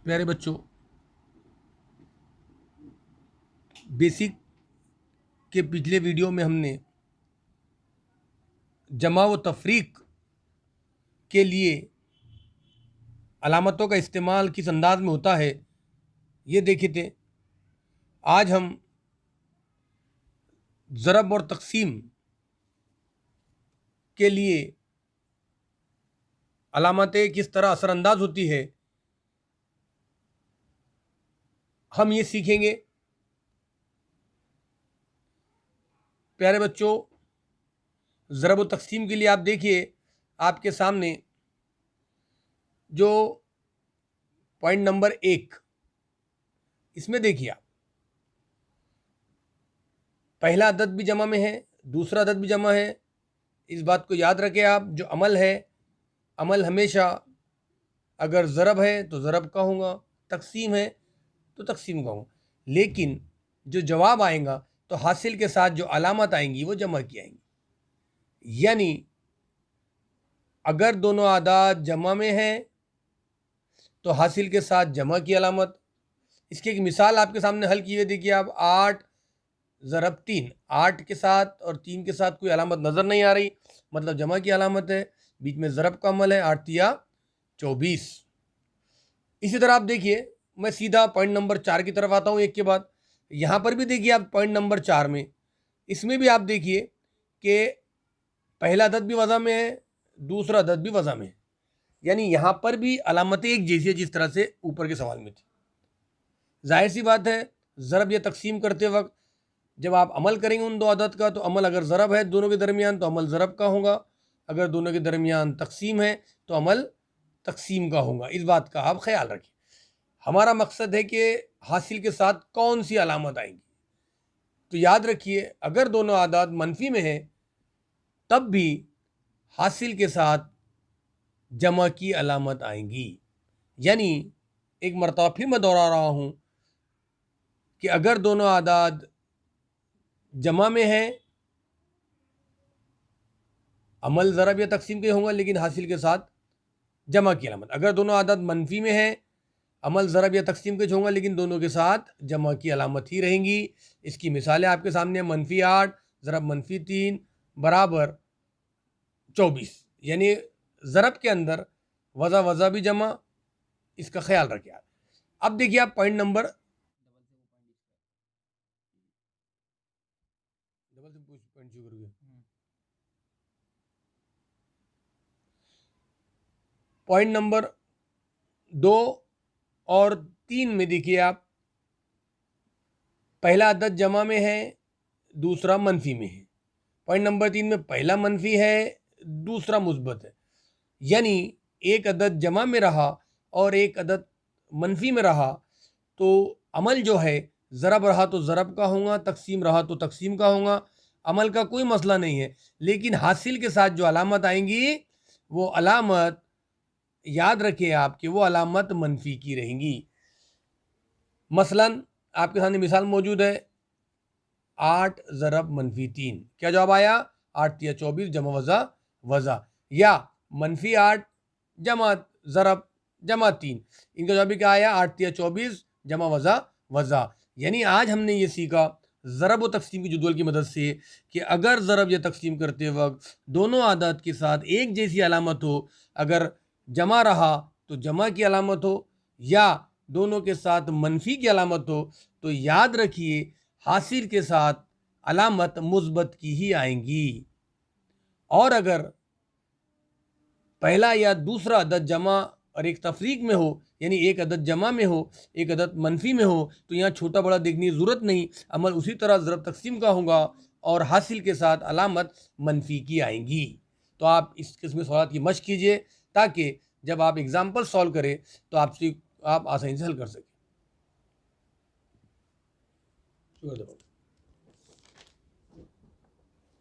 प्यारे बच्चों, बेसिक के पिछले वीडियो में हमने जमा व तफरीक के लिए अलामतों का इस्तेमाल किस अंदाज में होता है ये देखे थे। आज हम ज़रब और तकसीम के लिए अलामतें किस तरह असरअंदाज होती है हम ये सीखेंगे। प्यारे बच्चों, ज़रब और तकसीम के लिए आप देखिए, आपके सामने जो पॉइंट नंबर 1, इसमें देखिए आप, पहला अदद भी जमा में है, दूसरा अदद भी जमा है। इस बात को याद रखें आप, जो अमल है, अमल हमेशा अगर ज़रब है तो ज़रब का होगा, तकसीम है तो तकसीम का होगा, लेकिन जो जवाब आएगा तो हासिल के साथ जो अलामत आएंगी वो जमा की आएंगी। यानी अगर दोनों आदाद जमा में हैं तो हासिल के साथ जमा की अलामत। इसकी एक मिसाल आपके सामने हल की हुई, देखिए आप, 8 ज़रब 3, 8 के साथ और 3 के साथ कोई अलामत नज़र नहीं आ रही, मतलब जमा की अलामत है, बीच में ज़रब का अमल है, 8 तिया 24। इसी तरह आप देखिए, मैं सीधा पॉइंट नंबर 4 की तरफ आता हूँ एक के बाद। यहाँ पर भी देखिए आप पॉइंट नंबर 4 में, इसमें भी आप देखिए कि पहला अदद भी वज़ा में है, दूसरा अदद भी वज़ा में है, यानी यहाँ पर भी अलामतें एक जैसी है जिस तरह से ऊपर के सवाल में थी। जाहिर सी बात है, ज़रब या तकसीम करते वक्त जब आप अमल करेंगे उन दो अदद का, तो अमल अगर ज़रब है दोनों के दरमियान तो अमल ज़रब का होगा, अगर दोनों के दरमियान तकसीम है तो अमल तकसीम का होगा। इस बात का आप ख्याल रखिए। हमारा मकसद है कि हासिल के साथ कौन सी अलामत आएंगी, तो याद रखिए, अगर दोनों आदाद मनफी में है तब भी हासिल के साथ जमा की अलामत आएंगी। यानी एक मरतबा फिर मैं दोहरा रहा हूँ कि अगर दोनों आदाद जमा में है अमल ज़रब या तकसीम के होगा, लेकिन हासिल के साथ जमा की अलामत। अगर दोनों आदाद मनफी में है अमल ज़रब या तकसीम के होगा, लेकिन दोनों के साथ जमा की अलामत ही रहेंगी। इसकी मिसालें आपके सामने, -8 ज़रब -3 बराबर 24, यानी ज़रब के अंदर वज़ा वज़ा भी जमा, इसका ख्याल रखिए आप। अब देखिए आप पॉइंट नंबर पॉइंट नंबर 2 और 3 में देखिए आप, पहला अदद जमा में है, दूसरा मनफी में है। पॉइंट नंबर 3 में पहला मनफी है, दूसरा मुस्बत है, यानी एक अदद जमा में रहा और एक अदद मनफी में रहा तो अमल जो है ज़रब रहा तो ज़रब का होगा, तकसीम रहा तो तकसीम का होगा, अमल का कोई मसला नहीं है। लेकिन हासिल के साथ जो अलामत आएंगी वो अलामत, याद रखिए आप कि वो अलामत मनफी की रहेंगी। मसलन आपके सामने मिसाल मौजूद है, 8 ज़रब -3, क्या जवाब आया? 8 तिया 24 जमा वज़ा वज़ा, या -8 जमा ज़रब जमा 3, इनका जवाब भी क्या आया? 8 तिया 24 जमा वज़ा वज़ा। यानी आज हमने ये सीखा ज़रब व तकसीम की जदवल की मदद से कि अगर ज़रब या तकसीम करते वक्त दोनों आदात के साथ एक जैसी अलामत हो, अगर जमा रहा तो जमा की अलामत हो या दोनों के साथ मनफी की अलामत हो, तो याद रखिए हासिल के साथ अलामत मुस्बत की ही आएंगी। और अगर पहला या दूसरा अदद जमा और एक तफरीक में हो, यानी एक अदद जमा में हो एक अदद मनफी में हो, तो यहाँ छोटा बड़ा देखने की ज़रूरत नहीं, अमल उसी तरह ज़रब तकसीम का होगा और हासिल के साथ अलामत मनफी की आएंगी। तो आप इस किस्म के सवाल की मशक़ कीजिए ताकि जब आप एग्ज़ाम्पल सॉल्व करें तो आप आसानी से हल कर सकें।